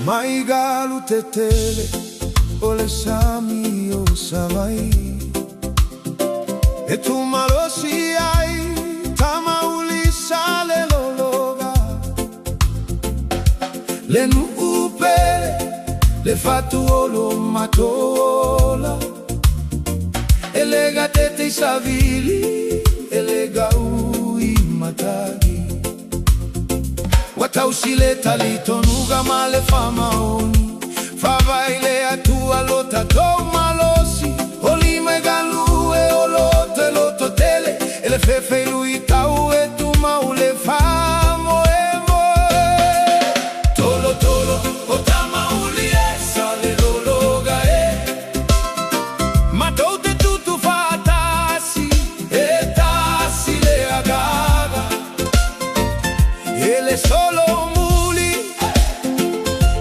Maigalu tetele ole sami o savai e tu malosi ai tama ulisa le lologa le nu upele le fatu olo matola elega tete savili elega ui matagi watausile talitonuga male famaoni favaile atua lota to malosi olime galue olote loto tele ele fefe lui tau e tu maule famo emo tolo tolo otama ulie sale lologa matote tutu fatasi e tasi le agaga ele solo muli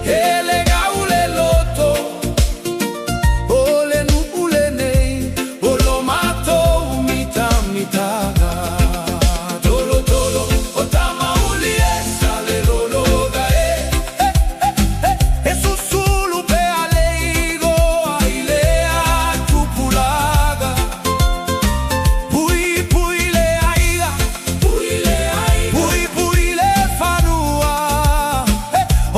ele gaule loto ole nu ulenei olo mato mita mitaga tolo tolo otama ulie sale lologa e susulu pe aleigo ailea tupulaga pui pui le aiga pui pui le fanua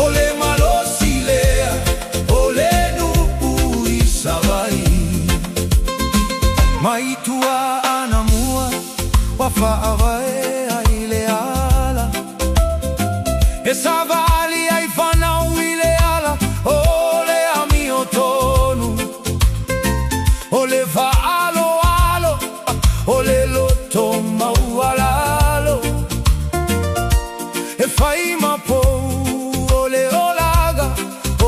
ole malosilea ole nu ui savai maitua anamua wafa avae aileala e savali ai fana uileala ole amiotonu ole va alo alo ole loto maualalo e fai mapo ole olaga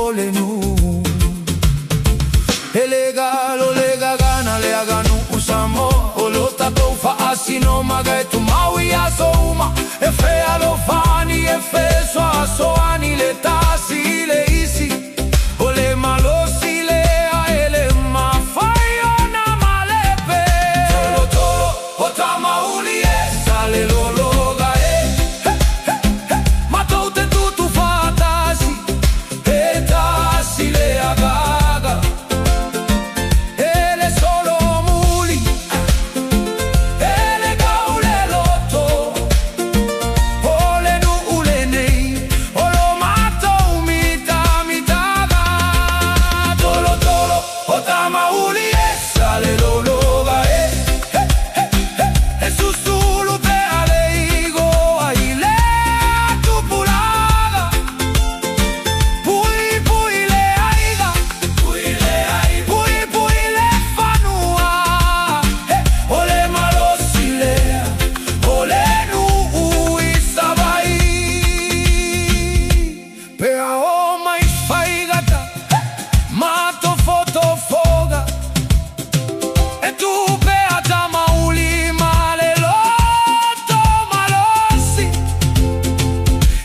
ole nu elega gana le aganu usamo olota tofa asino maga e tu maui asouma e fea lo fani e feso asoani le tasi le isi ole malosi le a ele mafai ona malepe tolo tolo otama uli e sale lologa matote tutu fatasi e tasi le agaga ele solo muli ele gaule loto ole nu ulenei olo mato mita mitaga tolo tolo otama uli e sale lologa e susulu pe aleigo aile tupulaga pui pui le aiga pui pui le fanua ole malosilea ole nu ui savai pe a o mai faigata mato foto foga e tu pe a tama uli male loto malosi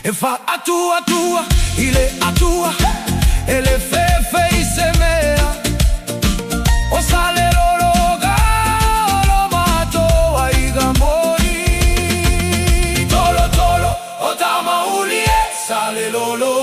e fa atua tua ile atua ele fefe isemea o sale lologa lo mato ai gamboni tolo tolo o tama uli e sale lologa